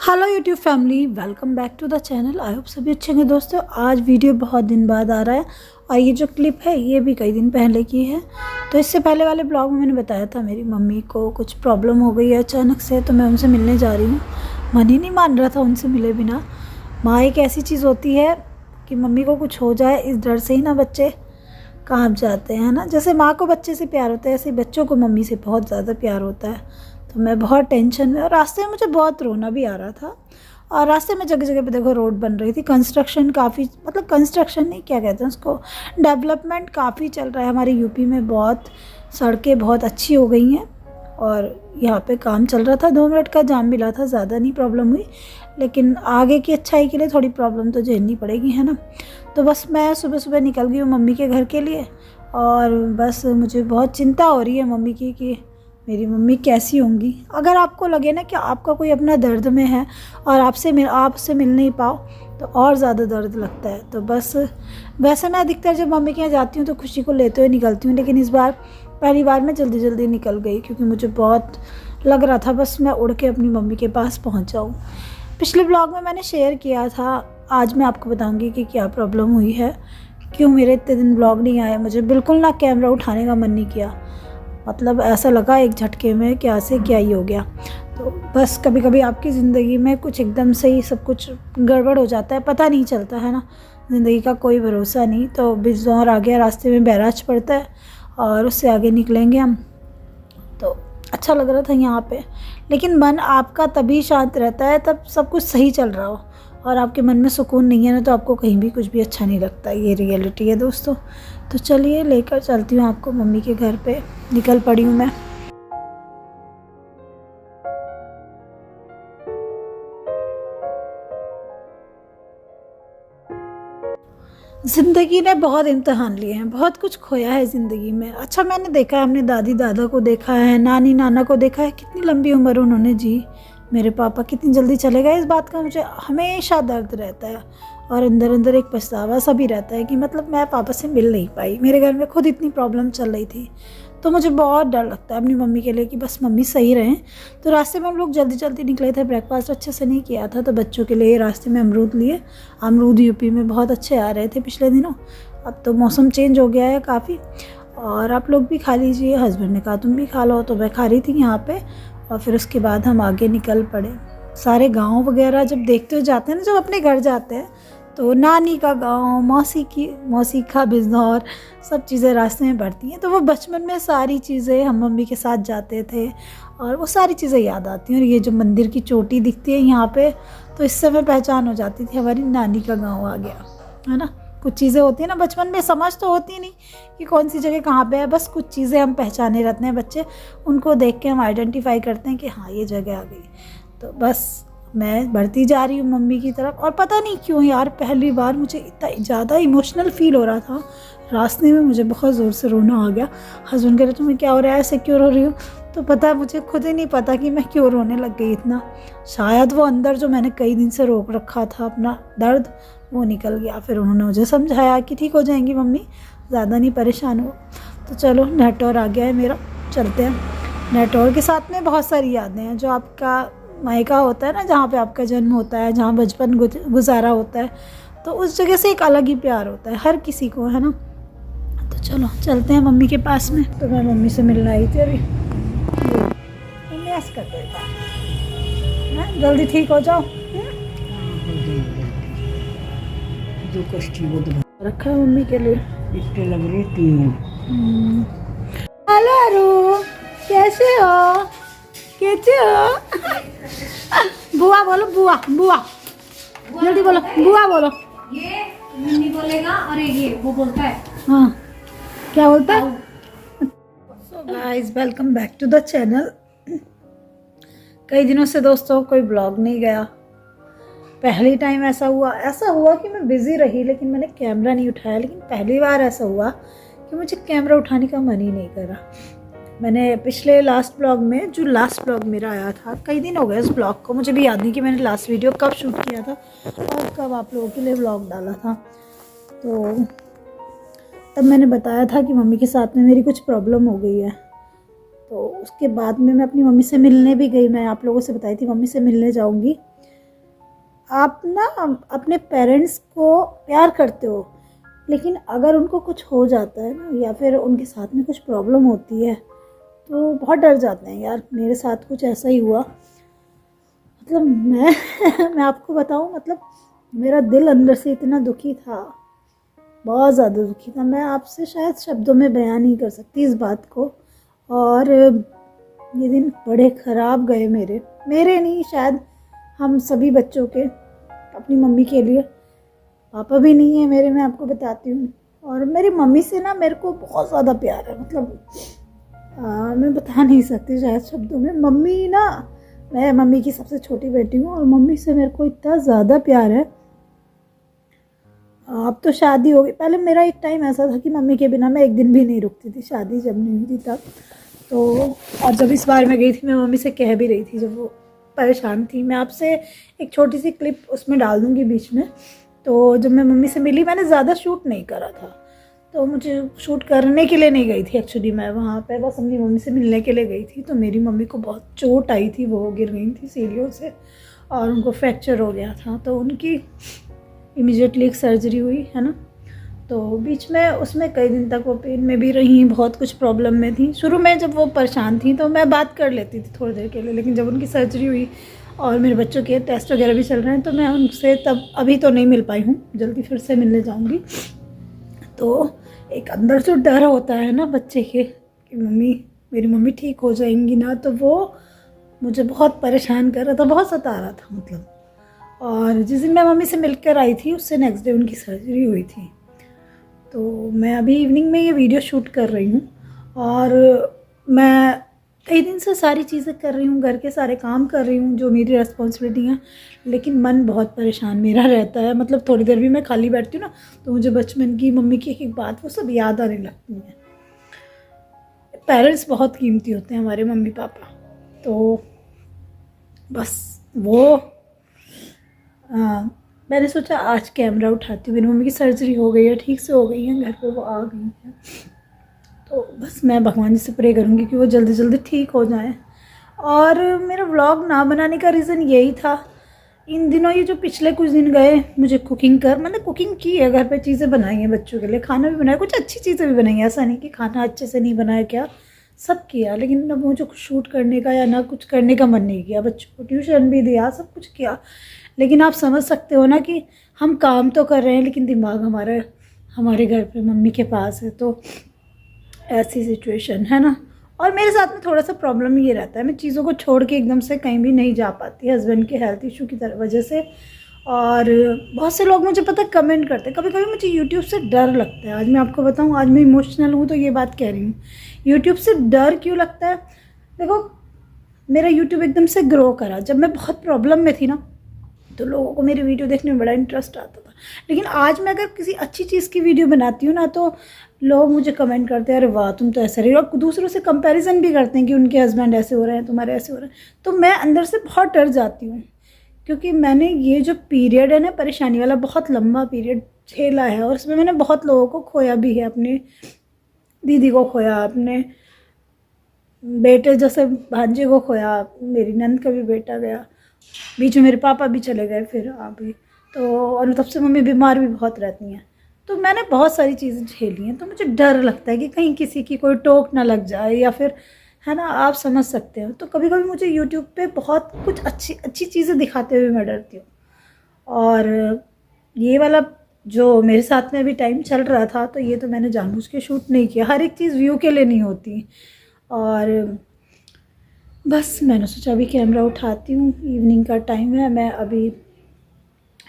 Hello YouTube family, welcome back to the channel. I hope सभी अच्छे हैं दोस्तों। आज वीडियो बहुत दिन बाद आ रहा है और ये जो क्लिप है ये भी कई दिन पहले की है। तो इससे पहले वाले ब्लॉग में मैंने बताया था मेरी मम्मी को कुछ प्रॉब्लम हो गई है अचानक से, तो मैं उनसे मिलने जा रही हूँ। मन ही नहीं मान रहा था उनसे मिले बिना। माँ एक ऐसी चीज़ होती है कि मम्मी को कुछ हो जाए इस डर से ही ना बच्चे काँप जाते हैं ना। जैसे माँ को बच्चे से प्यार होता है ऐसे बच्चों को मम्मी से बहुत ज़्यादा प्यार होता है। तो मैं बहुत टेंशन में, और रास्ते में मुझे बहुत रोना भी आ रहा था। और रास्ते में जगह जगह पे देखो रोड बन रही थी, कंस्ट्रक्शन काफ़ी, मतलब कंस्ट्रक्शन नहीं, क्या कहते हैं उसको, डेवलपमेंट काफ़ी चल रहा है हमारे यूपी में। बहुत सड़कें बहुत अच्छी हो गई हैं और यहाँ पे काम चल रहा था। 2 मिनट का जाम मिला था, ज़्यादा नहीं प्रॉब्लम हुई, लेकिन आगे की अच्छाई के लिए थोड़ी प्रॉब्लम तो झेलनी पड़ेगी, है ना। तो बस मैं सुबह सुबह निकल गई हूँ मम्मी के घर के लिए। और बस मुझे बहुत चिंता हो रही है मम्मी की कि मेरी मम्मी कैसी होंगी। अगर आपको लगे ना कि आपका कोई अपना दर्द में है और आपसे मिल नहीं पाओ तो और ज़्यादा दर्द लगता है। तो बस वैसे मैं अधिकतर जब मम्मी के यहाँ जाती हूँ तो खुशी को लेते हुए निकलती हूँ, लेकिन इस बार पहली बार मैं जल्दी जल्दी निकल गई क्योंकि मुझे बहुत लग रहा था बस मैं उड़ के अपनी मम्मी के पास पहुँच जाऊँ। पिछले ब्लॉग में मैंने शेयर किया था, आज मैं आपको बताऊँगी कि क्या प्रॉब्लम हुई है, क्यों मेरे इतने दिन ब्लॉग नहीं आए। मुझे बिल्कुल ना कैमरा उठाने का मन नहीं किया, मतलब ऐसा लगा एक झटके में क्या से क्या ही हो गया। तो बस कभी कभी आपकी ज़िंदगी में कुछ एकदम से ही सब कुछ गड़बड़ हो जाता है, पता नहीं चलता है ना। ज़िंदगी का कोई भरोसा नहीं। तो बिजनौर आ गया, रास्ते में बैराज पड़ता है और उससे आगे निकलेंगे हम। तो अच्छा लग रहा था यहाँ पे, लेकिन मन आपका तभी शांत रहता है तब सब कुछ सही चल रहा हो। और आपके मन में सुकून नहीं है ना तो आपको कहीं भी कुछ भी अच्छा नहीं लगता। ये रियलिटी है दोस्तों। तो चलिए लेकर चलती हूँ आपको मम्मी के घर पे। निकल पड़ी हूँ मैं। ज़िंदगी ने बहुत इम्तहान लिए हैं, बहुत कुछ खोया है ज़िंदगी में। अच्छा मैंने देखा है, हमने दादी दादा को देखा है, नानी नाना को देखा है, कितनी लंबी उम्र उन्होंने जी। मेरे पापा कितनी जल्दी चले गए, इस बात का मुझे हमेशा दर्द रहता है। और अंदर अंदर एक पछतावा सा भी रहता है कि मतलब मैं पापा से मिल नहीं पाई। मेरे घर में खुद इतनी प्रॉब्लम चल रही थी, तो मुझे बहुत डर लगता है अपनी मम्मी के लिए कि बस मम्मी सही रहें। तो रास्ते में हम लोग जल्दी जल्दी निकले थे, ब्रेकफास्ट अच्छे से नहीं किया था, तो बच्चों के लिए रास्ते में अमरूद लिए। अमरूद यूपी में बहुत अच्छे आ रहे थे पिछले दिनों। अब तो मौसम चेंज हो गया है काफ़ी। और आप लोग भी खा लीजिए, हस्बैंड ने कहा तुम भी खा लो, तो मैं खा रही थी यहाँ पे। और फिर उसके बाद हम आगे निकल पड़े। सारे गाँव वगैरह जब देखते हुए जाते हैं ना, जब अपने घर जाते हैं तो नानी का गांव, मौसी का बिजनौर, सब चीज़ें रास्ते में पड़ती हैं। तो वो बचपन में सारी चीज़ें हम मम्मी के साथ जाते थे और वो सारी चीज़ें याद आती हैं। और ये जो मंदिर की चोटी दिखती है यहाँ पे, तो इससे मैं पहचान हो जाती थी हमारी नानी का गांव आ गया, है ना। कुछ चीज़ें होती हैं ना बचपन में, समझ तो होती नहीं कि कौन सी जगह कहाँ पे है, बस कुछ चीज़ें हम पहचाने रहते हैं बच्चे, उनको देख के हम आइडेंटिफाई करते हैं कि हाँ ये जगह आ गई। तो बस मैं बढ़ती जा रही हूँ मम्मी की तरफ। और पता नहीं क्यों यार, पहली बार मुझे इतना ज़्यादा इमोशनल फील हो रहा था रास्ते में, मुझे बहुत ज़ोर से रोना आ गया। हस्बैंड कह रहे तुम्हें क्या हो रहा है, ऐसे क्यों रो रही हो। तो पता है मुझे खुद ही नहीं पता कि मैं क्यों रोने लग गई इतना। शायद वो अंदर जो मैंने कई दिन से रोक रखा था अपना दर्द, वो निकल गया। फिर उन्होंने मुझे समझाया कि ठीक हो जाएंगी मम्मी, ज़्यादा नहीं परेशान हो। तो चलो नेटवर्क आ गया है मेरा, चलते हैं। नेटवर्क के साथ में बहुत सारी यादें हैं। जो आपका मायका होता है ना, जहाँ पे आपका जन्म होता है, जहाँ बचपन गुजारा होता है, तो उस जगह से एक अलग ही प्यार होता है हर किसी को, है ना। तो चलो चलते हैं मम्मी के पास में। तो मैं मम्मी से मिलने आई थी अभी। मम्मी ऐसे कर देता है, जल्दी ठीक हो जाओ। रखा है मम्मी के लिए, लग रही 3। हेलो अरू, कैसे हो, कैसे हो। बुआ बोलो, बुआ बुआ, जल्दी बोलो बुआ बोलो। ये नहीं बोलेगा और ये वो बोलता है। हाँ क्या बोलता है। So guys, welcome back to the channel. कई दिनों से दोस्तों कोई ब्लॉग नहीं गया। पहली टाइम ऐसा हुआ कि मैं बिज़ी रही लेकिन मैंने कैमरा नहीं उठाया। लेकिन पहली बार ऐसा हुआ कि मुझे कैमरा उठाने का मन ही नहीं करा। मैंने पिछले लास्ट ब्लॉग में, जो लास्ट ब्लॉग मेरा आया था, कई दिन हो गए उस ब्लॉग को, मुझे भी याद नहीं कि मैंने लास्ट वीडियो कब शूट किया था और कब आप लोगों के लिए ब्लॉग डाला था। तो तब मैंने बताया था कि मम्मी के साथ में मेरी कुछ प्रॉब्लम हो गई है। तो उसके बाद में मैं अपनी मम्मी से मिलने भी गई। मैं आप लोगों से बताई थी मम्मी से मिलने जाऊंगी, आप ना अपने पेरेंट्स को प्यार करते हो, लेकिन अगर उनको कुछ हो जाता है ना या फिर उनके साथ में कुछ प्रॉब्लम होती है तो बहुत डर जाते हैं यार। मेरे साथ कुछ ऐसा ही हुआ। मतलब मैं आपको बताऊं, मतलब मेरा दिल अंदर से इतना दुखी था, बहुत ज़्यादा दुखी था। मैं आपसे शायद शब्दों में बयान नहीं कर सकती इस बात को। और ये दिन बड़े ख़राब गए मेरे नहीं, शायद हम सभी बच्चों के, अपनी मम्मी के लिए। पापा भी नहीं है मेरे, मैं आपको बताती हूँ। और मेरी मम्मी से ना मेरे को बहुत ज़्यादा प्यार है, मतलब मैं बता नहीं सकती शायद शब्दों में। मम्मी ना, मैं मम्मी की सबसे छोटी बेटी हूँ और मम्मी से मेरे को इतना ज़्यादा प्यार है। अब तो शादी हो गई, पहले मेरा एक टाइम ऐसा था कि मम्मी के बिना मैं एक दिन भी नहीं रुकती थी, शादी जब नहीं हुई थी तब तो। और जब इस बार मैं गई थी, मैं मम्मी से कह भी रही थी जब वो परेशान थी। मैं आपसे एक छोटी सी क्लिप उसमें डाल दूँगी बीच में। तो जब मैं मम्मी से मिली, मैंने ज़्यादा शूट नहीं करा था, तो मुझे शूट करने के लिए नहीं गई थी एक्चुअली। मैं वहाँ पे बस अपनी मम्मी से मिलने के लिए गई थी। तो मेरी मम्मी को बहुत चोट आई थी, वो गिर गई थी सीढ़ियों से और उनको फ्रैक्चर हो गया था। तो उनकी इमीडिएटली एक सर्जरी हुई है ना। तो बीच में उसमें कई दिन तक वो पेन में भी रही, बहुत कुछ प्रॉब्लम में थी। शुरू में जब वो परेशान थी तो मैं बात कर लेती थी थोड़ी देर के लिए, लेकिन जब उनकी सर्जरी हुई और मेरे बच्चों के टेस्ट वगैरह भी चल रहे हैं तो मैं उनसे तब अभी तो नहीं मिल पाई हूँ, जल्दी फिर से मिलने जाऊँगी। तो एक अंदर जो डर होता है ना बच्चे के कि मेरी मम्मी ठीक हो जाएंगी ना, तो वो मुझे बहुत परेशान कर रहा था, बहुत सता रहा था मतलब। और जिस दिन मैं मम्मी से मिलकर आई थी उससे नेक्स्ट डे उनकी सर्जरी हुई थी। तो मैं अभी इवनिंग में ये वीडियो शूट कर रही हूँ और मैं कई दिन से सारी चीज़ें कर रही हूँ, घर के सारे काम कर रही हूँ जो मेरी रिस्पॉन्सिबिलिटी हैं, लेकिन मन बहुत परेशान मेरा रहता है। मतलब थोड़ी देर भी मैं खाली बैठती हूँ ना तो मुझे बचपन की मम्मी की एक बात वो सब याद आने लगती हैं। पेरेंट्स बहुत कीमती होते हैं हमारे मम्मी पापा। तो बस वो मैंने सोचा आज कैमरा उठाती हूँ। मेरी मम्मी की सर्जरी हो गई है, ठीक से हो गई है, घर पे वो आ गई है। तो बस मैं भगवान जी से प्रे करूँगी कि वो जल्दी जल्दी ठीक हो जाए। और मेरा व्लॉग ना बनाने का रीज़न यही था, इन दिनों ये जो पिछले कुछ दिन गए मुझे मैंने कुकिंग की है, घर पे चीज़ें बनाई हैं बच्चों के लिए, खाना भी बनाया, कुछ अच्छी चीज़ें भी बनाई हैं। ऐसा नहीं कि खाना अच्छे से नहीं बनाया, क्या सब किया, लेकिन अब मुझे कुछ शूट करने का या ना कुछ करने का मन नहीं किया। बच्चों को ट्यूशन भी दिया, सब कुछ किया, लेकिन आप समझ सकते हो ना कि हम काम तो कर रहे हैं लेकिन दिमाग हमारे घर पे मम्मी के पास है। तो ऐसी सिचुएशन है ना। और मेरे साथ में थोड़ा सा प्रॉब्लम ये रहता है, मैं चीज़ों को छोड़ के एकदम से कहीं भी नहीं जा पाती हस्बैंड के हेल्थ इशू की वजह से। और बहुत से लोग मुझे पता कमेंट करते हैं, कभी कभी मुझे यूट्यूब से डर लगता है। आज मैं आपको बताऊं, आज मैं इमोशनल हूँ तो ये बात कह रही हूँ। यूट्यूब से डर क्यों लगता है? देखो, मेरा यूट्यूब एकदम से ग्रो करा जब मैं बहुत प्रॉब्लम में थी ना, तो लोगों को मेरी वीडियो देखने में बड़ा इंटरेस्ट आता था। लेकिन आज मैं अगर किसी अच्छी चीज़ की वीडियो बनाती हूँ ना तो लोग मुझे कमेंट करते हैं, अरे वाह तुम तो ऐसे रही, और दूसरों से कंपैरिजन भी करते हैं कि उनके हस्बैंड ऐसे हो रहे हैं, तुम्हारे ऐसे हो रहे हैं। तो मैं अंदर से बहुत डर जाती हूँ, क्योंकि मैंने ये जो पीरियड है ना परेशानी वाला, बहुत लंबा पीरियड झेला है और उसमें मैंने बहुत लोगों को खोया भी है। अपने दीदी को खोया, अपने बेटे जैसे भांजे को खोया, मेरी नंद का भी बेटा गया, बीच में मेरे पापा भी चले गए फिर अभी तो। और तब से मम्मी बीमार भी बहुत रहती हैं। तो मैंने बहुत सारी चीज़ें झेली हैं, तो मुझे डर लगता है कि कहीं किसी की कोई टोक ना लग जाए या फिर, है ना, आप समझ सकते हो। तो कभी कभी मुझे यूट्यूब पे बहुत कुछ अच्छी चीज़ें दिखाते हुए मैं डरती हूँ। और ये वाला जो मेरे साथ में अभी टाइम चल रहा था, तो ये तो मैंने जानबूझ के शूट नहीं किया। हर एक चीज़ व्यू के लिए नहीं होती। और बस मैंने सोचा अभी कैमरा उठाती हूँ, इवनिंग का टाइम है, मैं अभी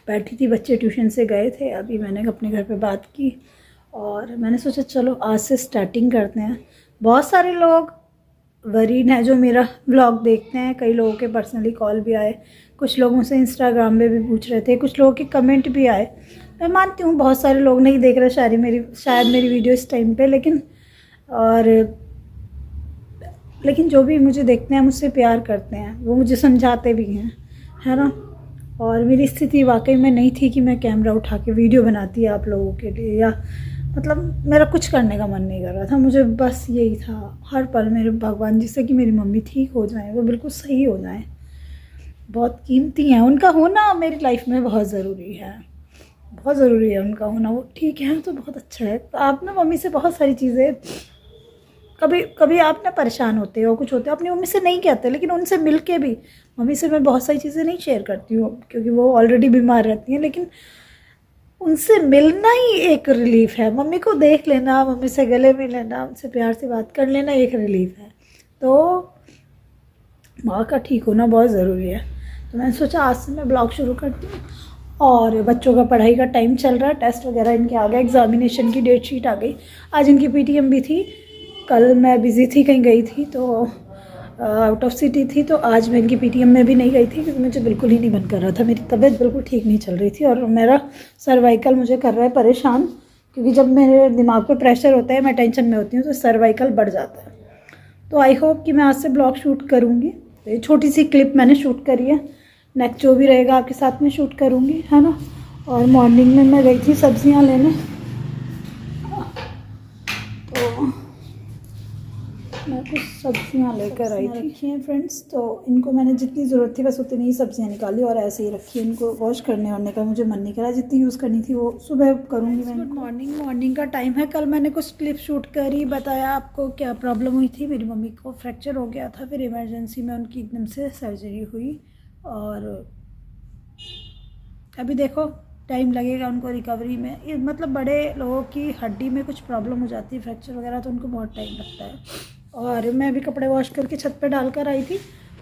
बैठी थी, बच्चे ट्यूशन से गए थे, अभी मैंने अपने घर पे बात की और मैंने सोचा चलो आज से स्टार्टिंग करते हैं। बहुत सारे लोग वरीड हैं जो मेरा व्लॉग देखते हैं, कई लोगों के पर्सनली कॉल भी आए, कुछ लोगों से इंस्टाग्राम में भी पूछ रहे थे, कुछ लोगों के कमेंट भी आए। मैं मानती हूँ बहुत सारे लोग नहीं देख रहे शायद मेरी वीडियो इस टाइम पे, लेकिन जो भी मुझे देखते हैं मुझसे प्यार करते हैं, वो मुझे समझाते भी हैं, है ना। और मेरी स्थिति वाकई में नहीं थी कि मैं कैमरा उठा के वीडियो बनाती आप लोगों के लिए, या मतलब मेरा कुछ करने का मन नहीं कर रहा था। मुझे बस यही था हर पल मेरे भगवान जी से कि मेरी मम्मी ठीक हो जाए, वो बिल्कुल सही हो जाए। बहुत कीमती हैं, उनका होना मेरी लाइफ में बहुत ज़रूरी है, बहुत ज़रूरी है उनका होना। वो ठीक है तो बहुत अच्छा है। तो आप ना मम्मी से बहुत सारी चीज़ें, कभी कभी आप ना परेशान होते हो, कुछ होते हो, अपनी मम्मी से नहीं कहते, लेकिन उनसे मिल के भी मम्मी से मैं बहुत सारी चीज़ें नहीं शेयर करती हूँ क्योंकि वो ऑलरेडी बीमार रहती हैं, लेकिन उनसे मिलना ही एक रिलीफ है। मम्मी को देख लेना, मम्मी से गले मिल लेना, उनसे प्यार से बात कर लेना एक रिलीफ है। तो माँ का ठीक होना बहुत ज़रूरी है। तो मैंने सोचा आज से मैं ब्लॉग शुरू करती हूँ। और बच्चों का पढ़ाई का टाइम चल रहा है, टेस्ट वगैरह इनके आ गए, एग्ज़ामिनेशन की डेट शीट आ गई। आज इनकी पीटीएम भी थी, कल मैं बिज़ी थी, कहीं गई थी, तो आउट ऑफ सिटी थी, तो आज मैं इनकी पीटीएम में भी नहीं गई थी क्योंकि मुझे बिल्कुल ही नहीं मन कर रहा था। मेरी तबीयत बिल्कुल ठीक नहीं चल रही थी और मेरा सर्वाइकल मुझे कर रहा है परेशान, क्योंकि जब मेरे दिमाग पे प्रेशर होता है, मैं टेंशन में होती हूँ, तो सर्वाइकल बढ़ जाता है। तो आई होप कि मैं आज से ब्लॉग शूट करूँगी। तो ये छोटी सी क्लिप मैंने शूट करी है, नेक्स्ट जो भी रहेगा आपके साथ में शूट करूँगी, है ना। और मॉर्निंग में मैं गई थी सब्जियाँ लेने, तो मैं कुछ सब्जियाँ लेकर आई थी, रखी हैं फ्रेंड्स। तो इनको मैंने जितनी ज़रूरत थी बस उतनी ही सब्जियाँ निकाली और ऐसे ही रखी है। इनको वॉश करने वरने का मुझे मन नहीं करा, जितनी यूज़ करनी थी वो सुबह करूँगी मैं। गुड मॉर्निंग का टाइम है। कल मैंने कुछ क्लिप शूट करी, बताया आपको क्या प्रॉब्लम हुई थी। मेरी मम्मी को फ्रैक्चर हो गया था, फिर इमरजेंसी में उनकी एकदम से सर्जरी हुई और अभी देखो टाइम लगेगा उनको रिकवरी में। ये मतलब बड़े लोगों की हड्डी में कुछ प्रॉब्लम हो जाती है, फ्रैक्चर वगैरह, तो उनको बहुत टाइम लगता है। और मैं भी कपड़े वॉश करके छत पे डालकर आई थी,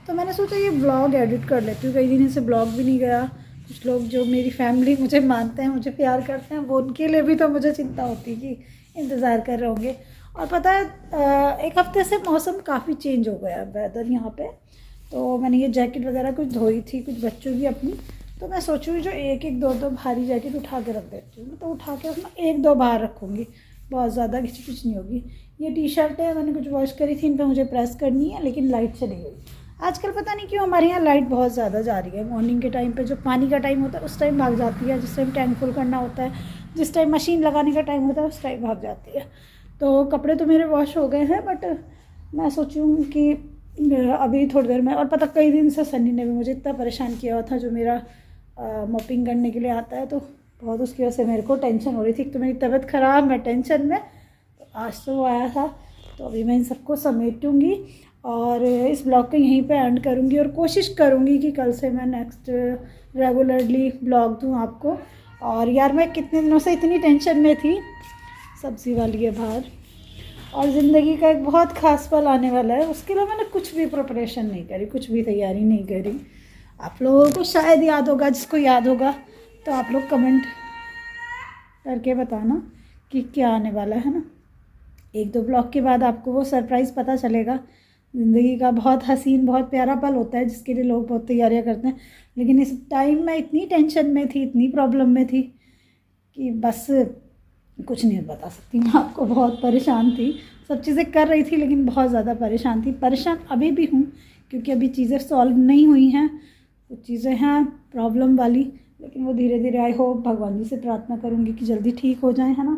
तो मैंने सोचा ये ब्लॉग एडिट कर लेती हूँ। कई दिन से ब्लॉग भी नहीं गया। कुछ लोग जो मेरी फैमिली मुझे मानते हैं, मुझे प्यार करते हैं, वो उनके लिए भी तो मुझे चिंता होती है कि इंतज़ार कर रहे होंगे। और पता है एक हफ्ते से मौसम काफ़ी चेंज हो गया वेदर यहाँ पे। तो मैंने ये जैकेट वगैरह कुछ धोई थी, कुछ बच्चों की अपनी, तो मैं सोच रही हूँ जो एक एक दो दो भारी जैकेट उठा के रख देती हूँ। तो उठा के अपना एक दो बाहर रखूँगी, बहुत ज़्यादा कुछ नहीं होगी। ये टी शर्ट है, मैंने कुछ वॉश करी थी, इन पर मुझे प्रेस करनी है, लेकिन लाइट चली गई। आजकल पता नहीं क्यों हमारे यहाँ लाइट बहुत ज़्यादा जा रही है। मॉर्निंग के टाइम पे जो पानी का टाइम होता है उस टाइम भाग जाती है, जिस टाइम टैंक फुल करना होता है, जिस टाइम मशीन लगाने का टाइम होता है उस टाइम भाग जाती है। तो कपड़े तो मेरे वॉश हो गए हैं, बट मैं सोची हूँ कि अभी थोड़ी देर में, और पता कई दिन से सन्नी ने भी मुझे इतना परेशान किया हुआ था, जो मेरा मॉपिंग करने के लिए आता है, तो बहुत उसकी वजह से मेरे को टेंशन हो रही थी। तो मेरी तबीयत ख़राब, मैं टेंशन में, तो आज तो वो आया था। तो अभी मैं इन सबको समेटूँगी और इस ब्लॉग को यहीं पे एंड करूँगी और कोशिश करूँगी कि कल से मैं नेक्स्ट रेगुलरली ब्लॉग दूँ आपको। और यार मैं कितने दिनों से इतनी टेंशन में थी, सब्ज़ी वाली है बाहर, और ज़िंदगी का एक बहुत ख़ास पल आने वाला है, उसके लिए मैंने कुछ भी प्रिपरेशन नहीं करी, कुछ भी तैयारी नहीं करी। आप लोगों को शायद याद होगा, जिसको याद होगा तो आप लोग कमेंट करके बताना कि क्या आने वाला है ना। एक दो ब्लॉग के बाद आपको वो सरप्राइज़ पता चलेगा। ज़िंदगी का बहुत हसीन, बहुत प्यारा पल होता है जिसके लिए लोग बहुत तैयारियां करते हैं, लेकिन इस टाइम मैं इतनी टेंशन में थी, इतनी प्रॉब्लम में थी कि बस कुछ नहीं बता सकती मैं आपको। बहुत परेशान थी, सब चीज़ें कर रही थी लेकिन बहुत ज़्यादा परेशान थी। परेशान अभी भी हूँ क्योंकि अभी चीज़ें सॉल्व नहीं हुई हैं, कुछ चीज़ें हैं प्रॉब्लम वाली, लेकिन वो धीरे धीरे आई होप, भगवान जी से प्रार्थना करूँगी कि जल्दी ठीक हो जाए, है ना।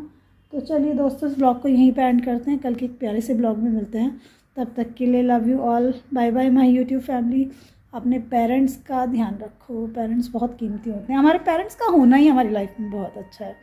तो चलिए दोस्तों, इस ब्लॉग को यहीं पे एंड करते हैं। कल के एक प्यारे से ब्लॉग में मिलते हैं, तब तक के लिए love you all, bye bye my YouTube family. अपने पेरेंट्स का ध्यान रखो, पेरेंट्स बहुत कीमती होते हैं। हमारे पेरेंट्स का होना ही हमारी लाइफ में बहुत अच्छा है।